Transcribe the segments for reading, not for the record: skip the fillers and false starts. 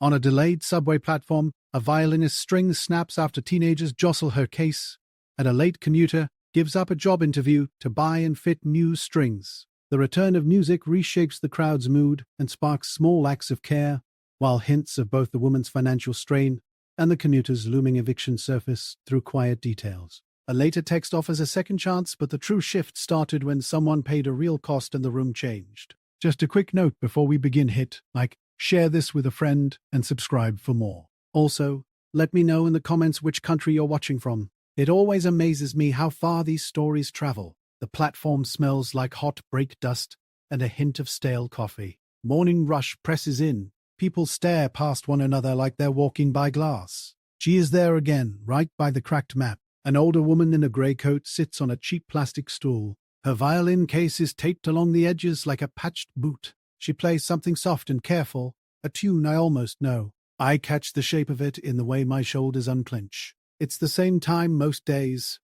On a delayed subway platform, a violinist's string snaps after teenagers jostle her case, and a late commuter gives up a job interview to buy and fit new strings. The return of music reshapes the crowd's mood and sparks small acts of care, while hints of both the woman's financial strain and the commuter's looming eviction surface through quiet details. A later text offers a second chance, but the true shift started when someone paid a real cost and the room changed. Just a quick note before we begin: hit like, share this with a friend, and subscribe for more. Also, let me know in the comments which country you're watching from. It always amazes me how far these stories travel. The platform smells like hot brake dust and a hint of stale coffee. Morning rush presses in. People stare past one another like they're walking by glass. She is there again, right by the cracked map. An older woman in a grey coat sits on a cheap plastic stool. Her violin case is taped along the edges like a patched boot. She plays something soft and careful, a tune I almost know. I catch the shape of it in the way my shoulders unclench. It's the same time most days.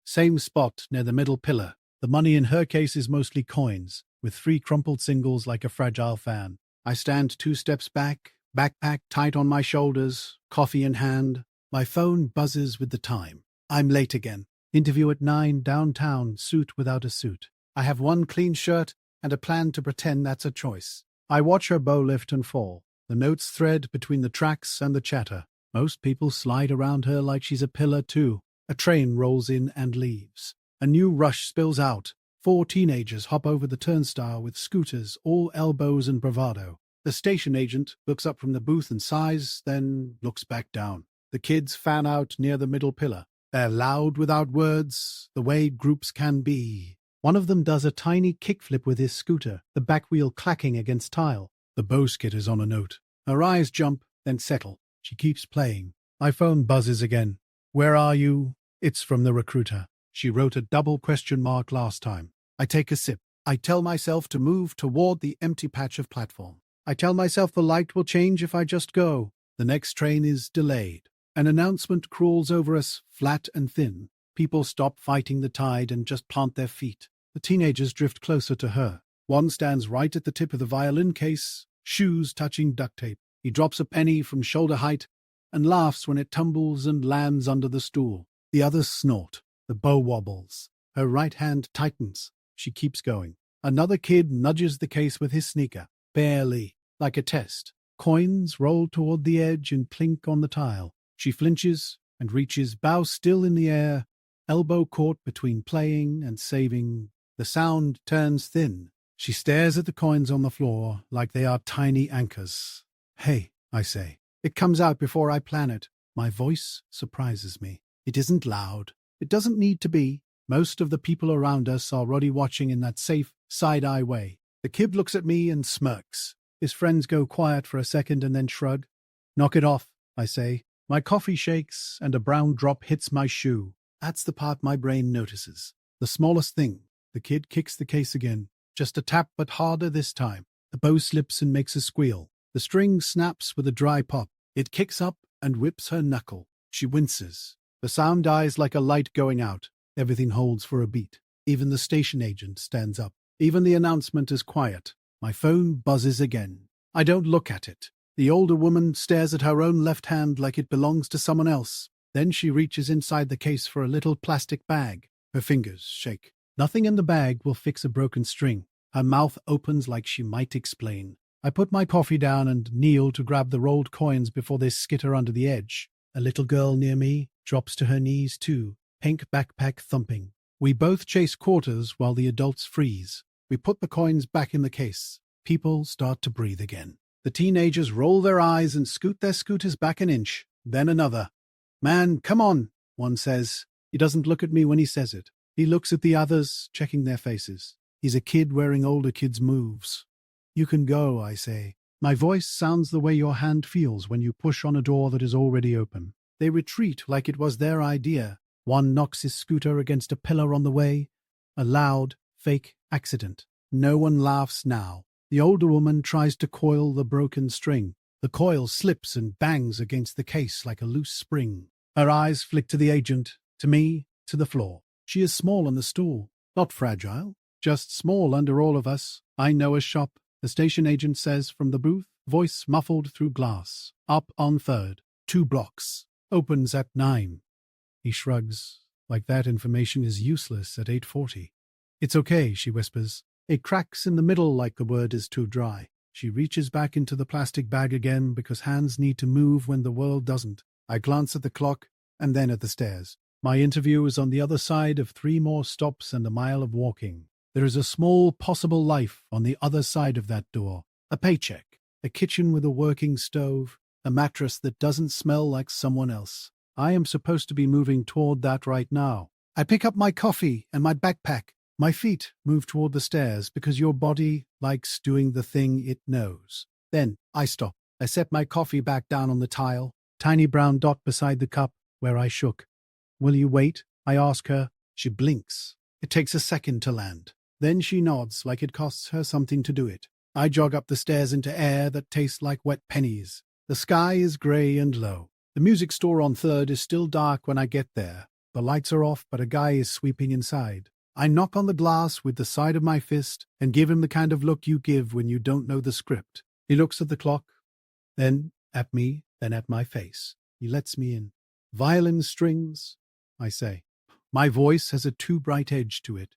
Same spot near the middle pillar. The money in her case is mostly coins, with 3 crumpled singles like a fragile fan. I stand 2 steps back, backpack tight on my shoulders, coffee in hand. My phone buzzes with the time. I'm late again. Interview at 9 downtown, suit without a suit. I have 1 clean shirt and a plan to pretend that's a choice. I watch her bow lift and fall. The notes thread between the tracks and the chatter. Most people slide around her like she's a pillar too. A train rolls in and leaves. A new rush spills out. 4 teenagers hop over the turnstile with scooters, all elbows and bravado. The station agent looks up from the booth and sighs, then looks back down. The kids fan out near the middle pillar. They're loud without words, the way groups can be. One of them does a tiny kickflip with his scooter, the back wheel clacking against tile. The bow skitters on a note. Her eyes jump, then settle. She keeps playing. My phone buzzes again. Where are you? It's from the recruiter. She wrote a double question mark last time. I take a sip. I tell myself to move toward the empty patch of platform. I tell myself the light will change if I just go. The next train is delayed. An announcement crawls over us, flat and thin. People stop fighting the tide and just plant their feet. The teenagers drift closer to her. One stands right at the tip of the violin case, shoes touching duct tape. He drops a penny from shoulder height and laughs when it tumbles and lands under the stool. The others snort. The bow wobbles. Her right hand tightens. She keeps going. Another kid nudges the case with his sneaker. Barely. Like a test. Coins roll toward the edge and clink on the tile. She flinches and reaches, bow still in the air, elbow caught between playing and saving. The sound turns thin. She stares at the coins on the floor like they are tiny anchors. Hey, I say. It comes out before I plan it. My voice surprises me. It isn't loud. It doesn't need to be. Most of the people around us are already watching in that safe, side-eye way. The kid looks at me and smirks. His friends go quiet for a second and then shrug. Knock it off, I say. My coffee shakes and a brown drop hits my shoe. That's the part my brain notices. The smallest thing. The kid kicks the case again. Just a tap, but harder this time. The bow slips and makes a squeal. The string snaps with a dry pop. It kicks up and whips her knuckle. She winces. The sound dies like a light going out. Everything holds for a beat. Even the station agent stands up. Even the announcement is quiet. My phone buzzes again. I don't look at it. The older woman stares at her own left hand like it belongs to someone else. Then she reaches inside the case for a little plastic bag. Her fingers shake. Nothing in the bag will fix a broken string. Her mouth opens like she might explain. I put my coffee down and kneel to grab the rolled coins before they skitter under the edge. A little girl near me drops to her knees too, pink backpack thumping. We both chase quarters while the adults freeze. We put the coins back in the case. People start to breathe again. The teenagers roll their eyes and scoot their scooters back an inch, then another. Man, come on, one says. He doesn't look at me when he says it. He looks at the others, checking their faces. He's a kid wearing older kids' moves. You can go, I say. My voice sounds the way your hand feels when you push on a door that is already open. They retreat like it was their idea. One knocks his scooter against a pillar on the way. A loud, fake accident. No one laughs now. The older woman tries to coil the broken string. The coil slips and bangs against the case like a loose spring. Her eyes flick to the agent, to me, to the floor. She is small on the stool. Not fragile, just small under all of us. I know a shop, the station agent says from the booth. voice muffled through glass. Up on 3rd. 2 blocks. Opens at 9. He shrugs, like that information is useless at 8:40. It's okay, she whispers. It cracks in the middle like the word is too dry. She reaches back into the plastic bag again because hands need to move when the world doesn't. I glance at the clock and then at the stairs. My interview is on the other side of 3 more stops and a mile of walking. There is a small possible life on the other side of that door. A paycheck, a kitchen with a working stove, a mattress that doesn't smell like someone else. I am supposed to be moving toward that right now. I pick up my coffee and my backpack. My feet move toward the stairs because your body likes doing the thing it knows. Then I stop. I set my coffee back down on the tile, tiny brown dot beside the cup where I shook. Will you wait? I ask her. She blinks. It takes a second to land. Then she nods like it costs her something to do it. I jog up the stairs into air that tastes like wet pennies. The sky is grey and low. The music store on 3rd is still dark when I get there. The lights are off, but a guy is sweeping inside. I knock on the glass with the side of my fist and give him the kind of look you give when you don't know the script. He looks at the clock, then at me, then at my face. He lets me in. Violin strings, I say. My voice has a too bright edge to it.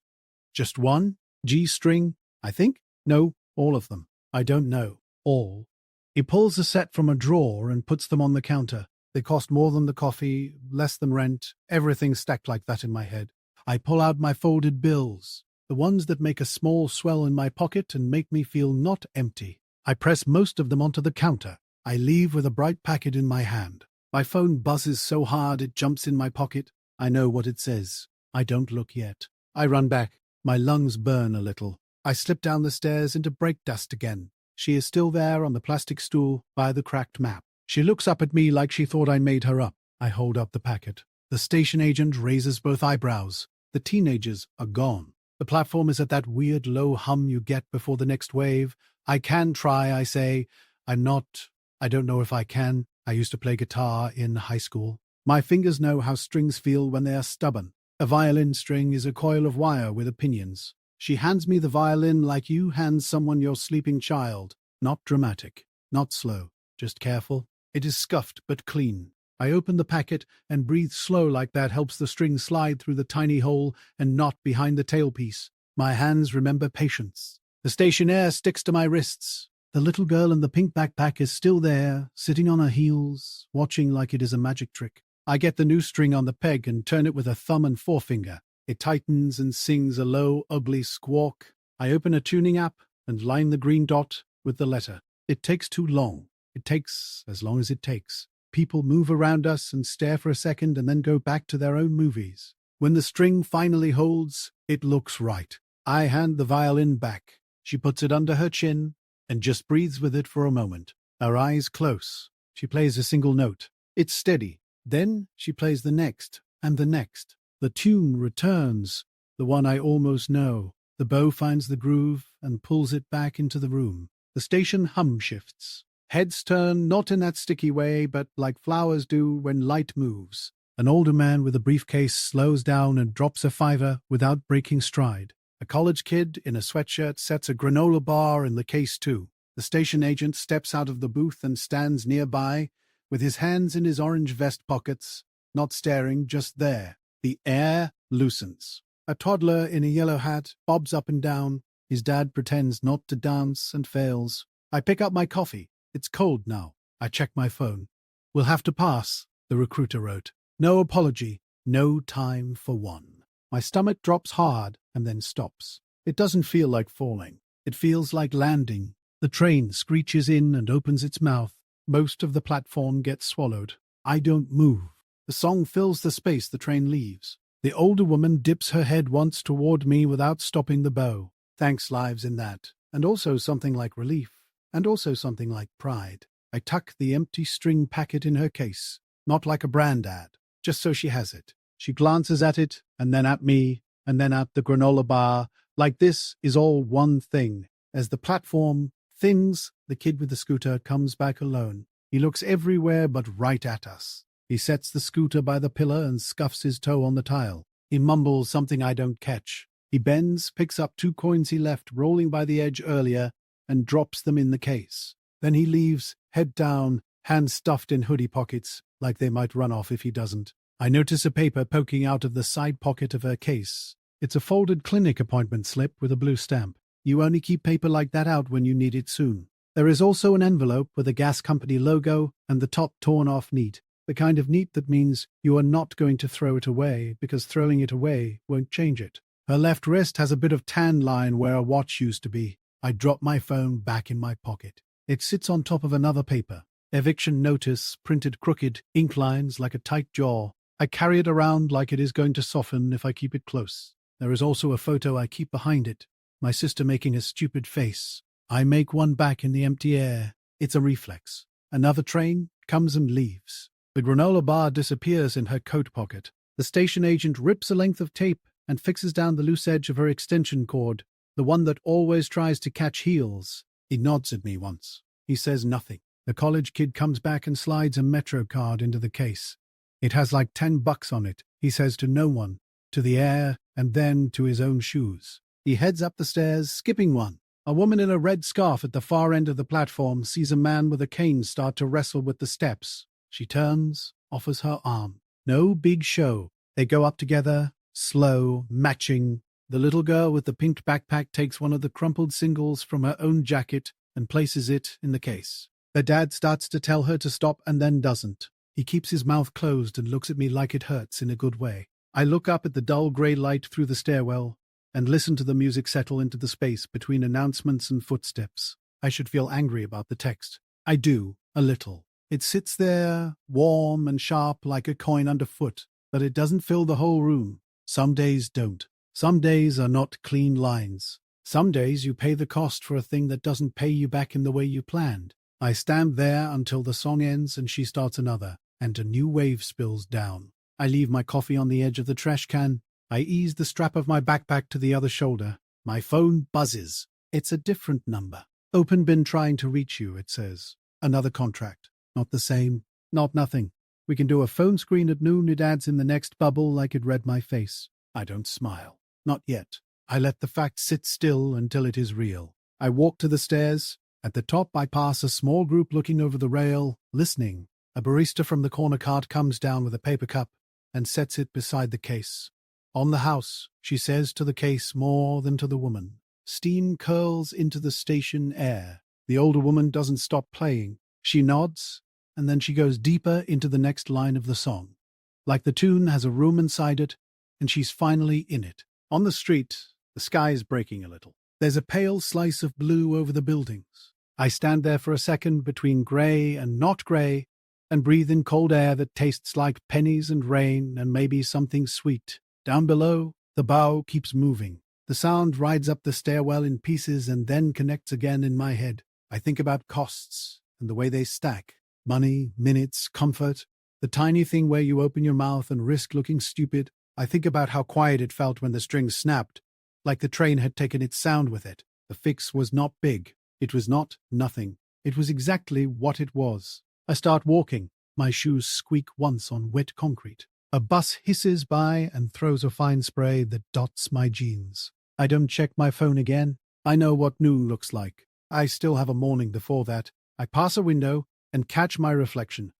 Just one? G string, I think? No, all of them. I don't know. All. He pulls a set from a drawer and puts them on the counter. They cost more than the coffee, less than rent, everything stacked like that in my head. I pull out my folded bills, the ones that make a small swell in my pocket and make me feel not empty. I press most of them onto the counter. I leave with a bright packet in my hand. My phone buzzes so hard it jumps in my pocket. I know what it says. I don't look yet. I run back. My lungs burn a little. I slip down the stairs into brake dust again. She is still there on the plastic stool by the cracked map. She looks up at me like she thought I made her up. I hold up the packet. The station agent raises both eyebrows. The teenagers are gone. The platform is at that weird low hum you get before the next wave. I can try, I say. I don't know if I can. I used to play guitar in high school. My fingers know how strings feel when they are stubborn. A violin string is a coil of wire with opinions. She hands me the violin like you hand someone your sleeping child. Not dramatic, not slow, just careful. It is scuffed but clean. I open the packet and breathe slow like that helps the string slide through the tiny hole and not behind the tailpiece. My hands remember patience. The stationeer sticks to my wrists. The little girl in the pink backpack is still there, sitting on her heels, watching like it is a magic trick. I get the new string on the peg and turn it with a thumb and forefinger. It tightens and sings a low, ugly squawk. I open a tuning app and line the green dot with the letter. It takes too long. It takes as long as it takes. People move around us and stare for a second and then go back to their own movies. When the string finally holds, it looks right. I hand the violin back. She puts it under her chin and just breathes with it for a moment. Her eyes close. She plays a single note. It's steady. Then she plays the next and the next. The tune returns, the one I almost know. The bow finds the groove and pulls it back into the room. The station hum shifts. Heads turn not in that sticky way, but like flowers do when light moves. An older man with a briefcase slows down and drops a $5 without breaking stride. A college kid in a sweatshirt sets a granola bar in the case too. The station agent steps out of the booth and stands nearby, with his hands in his orange vest pockets, not staring, just there. The air loosens. A toddler in a yellow hat bobs up and down. His dad pretends not to dance and fails. I pick up my coffee. It's cold now. I check my phone. We'll have to pass, the recruiter wrote. No apology, no time for one. My stomach drops hard and then stops. It doesn't feel like falling. It feels like landing. The train screeches in and opens its mouth. Most of the platform gets swallowed. I don't move. The song fills the space the train leaves. The older woman dips her head once toward me without stopping the bow. Thanks lives in that, and also something like relief. And also something like pride. I tuck the empty string packet in her case, not like a brand ad, just so she has it. She glances at it, and then at me, and then at the granola bar, like this is all one thing. As the platform thins, the kid with the scooter comes back alone. He looks everywhere but right at us. He sets the scooter by the pillar and scuffs his toe on the tile. He mumbles something I don't catch. He bends, picks up 2 coins he left rolling by the edge earlier, and drops them in the case. Then he leaves, head down, hands stuffed in hoodie pockets, like they might run off if he doesn't. I notice a paper poking out of the side pocket of her case. It's a folded clinic appointment slip with a blue stamp. You only keep paper like that out when you need it soon. There is also an envelope with a gas company logo and the top torn off neat. The kind of neat that means you are not going to throw it away because throwing it away won't change it. Her left wrist has a bit of tan line where a watch used to be. I drop my phone back in my pocket. It sits on top of another paper. Eviction notice, printed crooked, ink lines like a tight jaw. I carry it around like it is going to soften if I keep it close. There is also a photo I keep behind it. My sister making a stupid face. I make one back in the empty air. It's a reflex. Another train comes and leaves. The granola bar disappears in her coat pocket. The station agent rips a length of tape and fixes down the loose edge of her extension cord, the one that always tries to catch heels. He nods at me once. He says nothing. The college kid comes back and slides a Metro card into the case. It has like $10 on it, he says to no one, to the air, and then to his own shoes. He heads up the stairs, skipping one. A woman in a red scarf at the far end of the platform sees a man with a cane start to wrestle with the steps. She turns, offers her arm. No big show. They go up together, slow, matching. The little girl with the pink backpack takes one of the crumpled singles from her own jacket and places it in the case. Her dad starts to tell her to stop and then doesn't. He keeps his mouth closed and looks at me like it hurts in a good way. I look up at the dull grey light through the stairwell and listen to the music settle into the space between announcements and footsteps. I should feel angry about the text. I do, a little. It sits there, warm and sharp like a coin underfoot, but it doesn't fill the whole room. Some days don't. Some days are not clean lines. Some days you pay the cost for a thing that doesn't pay you back in the way you planned. I stand there until the song ends and she starts another, and a new wave spills down. I leave my coffee on the edge of the trash can. I ease the strap of my backpack to the other shoulder. My phone buzzes. It's a different number. Open bin trying to reach you, it says. Another contract. Not the same. Not nothing. We can do a phone screen at noon, it adds in the next bubble like it read my face. I don't smile. Not yet. I let the fact sit still until it is real. I walk to the stairs. At the top I pass a small group looking over the rail, listening. A barista from the corner cart comes down with a paper cup and sets it beside the case. On the house, she says to the case more than to the woman. Steam curls into the station air. The older woman doesn't stop playing. She nods, and then she goes deeper into the next line of the song. Like the tune has a room inside it, and she's finally in it. On the street, the sky is breaking a little. There's a pale slice of blue over the buildings. I stand there for a second between grey and not grey, and breathe in cold air that tastes like pennies and rain and maybe something sweet. Down below, the bow keeps moving. The sound rides up the stairwell in pieces and then connects again in my head. I think about costs and the way they stack. Money, minutes, comfort. The tiny thing where you open your mouth and risk looking stupid. I think about how quiet it felt when the string snapped, like the train had taken its sound with it. The fix was not big. It was not nothing. It was exactly what it was. I start walking. My shoes squeak once on wet concrete. A bus hisses by and throws a fine spray that dots my jeans. I don't check my phone again. I know what noon looks like. I still have a morning before that. I pass a window and catch my reflection.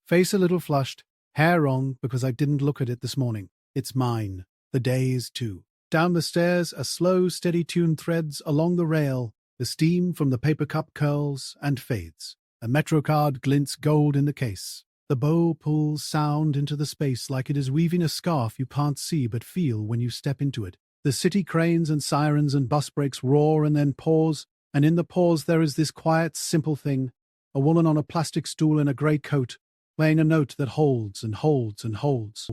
Face a little flushed, hair wrong because I didn't look at it this morning. It's mine. The day is too. Down the stairs, a slow, steady tune threads along the rail. The steam from the paper cup curls and fades. A Metro card glints gold in the case. The bow pulls sound into the space like it is weaving a scarf you can't see but feel when you step into it. The city cranes and sirens and bus brakes roar and then pause, and in the pause there is this quiet, simple thing, a woman on a plastic stool in a grey coat, playing a note that holds and holds and holds.